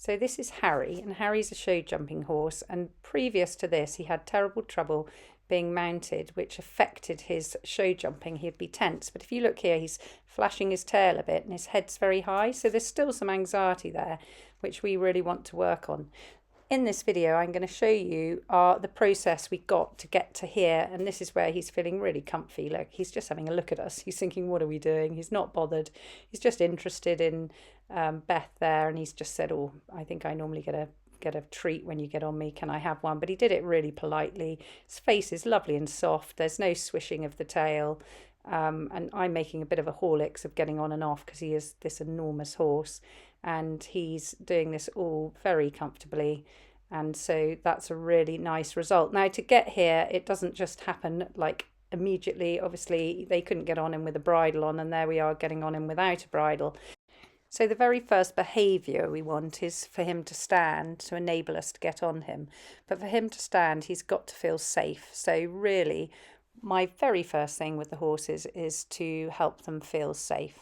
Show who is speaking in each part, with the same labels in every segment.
Speaker 1: So this is Harry, and Harry's a show jumping horse. And previous to this, he had terrible trouble being mounted, which affected his show jumping. He'd be tense. But if you look here, he's flashing his tail a bit and his head's very high. So there's still some anxiety there, which we really want to work on. In this video, I'm going to show you the process we got to get to here. And this is where he's feeling really comfy. Look, he's just having a look at us. He's thinking, what are we doing? He's not bothered. He's just interested in Beth there. And he's just said, oh, I think I normally get a treat when you get on me. Can I have one? But he did it really politely. His face is lovely and soft. There's no swishing of the tail. And I'm making a bit of a Horlicks of getting on and off because he is this enormous horse and he's doing this all very comfortably. And so that's a really nice result. Now, to get here, it doesn't just happen like immediately. Obviously, they couldn't get on him with a bridle on, and there we are getting on him without a bridle. So the very first behaviour we want is for him to stand to enable us to get on him. But for him to stand, he's got to feel safe. So really, my very first thing with the horses is to help them feel safe.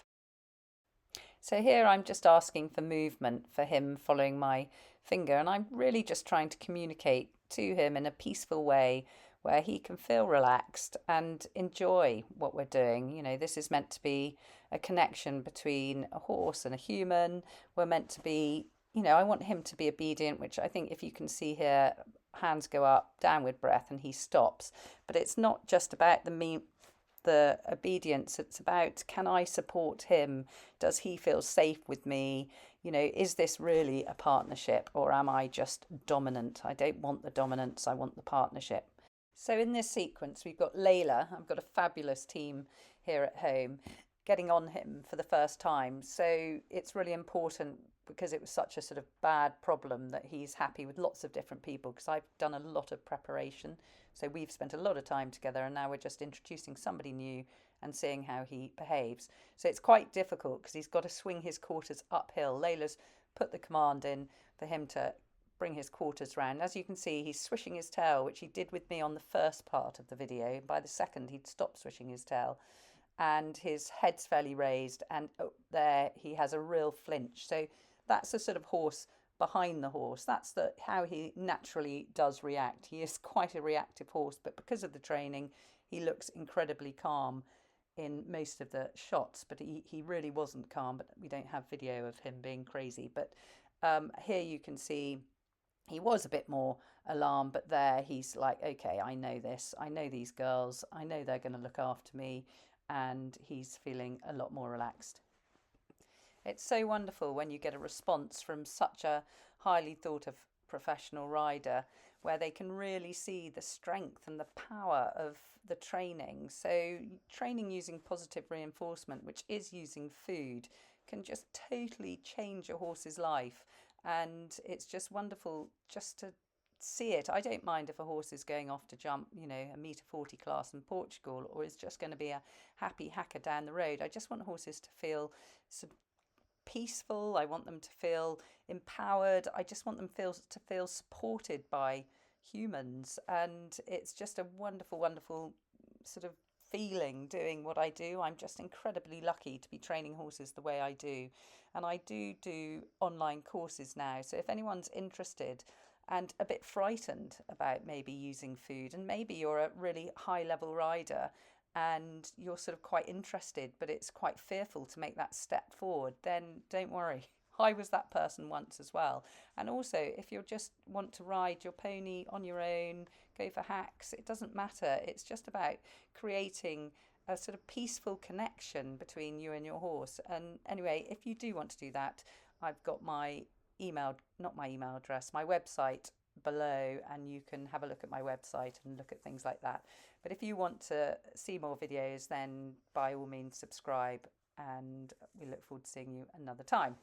Speaker 1: So here I'm just asking for movement for him following my finger, and I'm really just trying to communicate to him in a peaceful way where he can feel relaxed and enjoy what we're doing. You know, this is meant to be a connection between a horse and a human. We're meant to be, you know, I want him to be obedient, which I think if you can see here, hands go up, downward breath, and he stops. But it's not just about the obedience. It's about, can I support him? Does he feel safe with me? You know, is this really a partnership or am I just dominant? I don't want the dominance, I want the partnership. So in this sequence, we've got Layla. I've got a fabulous team here at home getting on him for the first time. So it's really important because it was such a sort of bad problem that he's happy with lots of different people because I've done a lot of preparation. So we've spent a lot of time together and now we're just introducing somebody new and seeing how he behaves. So it's quite difficult because he's got to swing his quarters uphill. Layla's put the command in for him to bring his quarters round. As you can see, he's swishing his tail, which he did with me on the first part of the video. By the second, he'd stopped swishing his tail and his head's fairly raised and there he has a real flinch. So that's a sort of horse behind the horse. That's how he naturally does react. He is quite a reactive horse, but because of the training, he looks incredibly calm in most of the shots, but he really wasn't calm, but we don't have video of him being crazy. But here you can see he was a bit more alarmed, but there he's like, okay, I know this. I know these girls. I know they're going to look after me. And he's feeling a lot more relaxed. It's so wonderful when you get a response from such a highly thought of professional rider where they can really see the strength and the power of the training. So training using positive reinforcement, which is using food, can just totally change a horse's life. And it's just wonderful just to see it. I don't mind if a horse is going off to jump, you know, a metre 40 class in Portugal, or is just going to be a happy hacker down the road. I just want horses to feel sort of peaceful. I want them to feel empowered. I just want them to feel supported by humans. And it's just a wonderful, wonderful sort of feeling doing what I do. I'm just incredibly lucky to be training horses the way I do. And I do online courses now. So if anyone's interested, and a bit frightened about maybe using food, and maybe you're a really high level rider and you're sort of quite interested but it's quite fearful to make that step forward, then don't worry. I was that person once as well. And also, if you just want to ride your pony on your own, go for hacks, it doesn't matter. It's just about creating a sort of peaceful connection between you and your horse. And anyway, if you do want to do that, I've got my not my email address, my website below, and you can have a look at my website and look at things like that. But if you want to see more videos, then by all means subscribe, and we look forward to seeing you another time.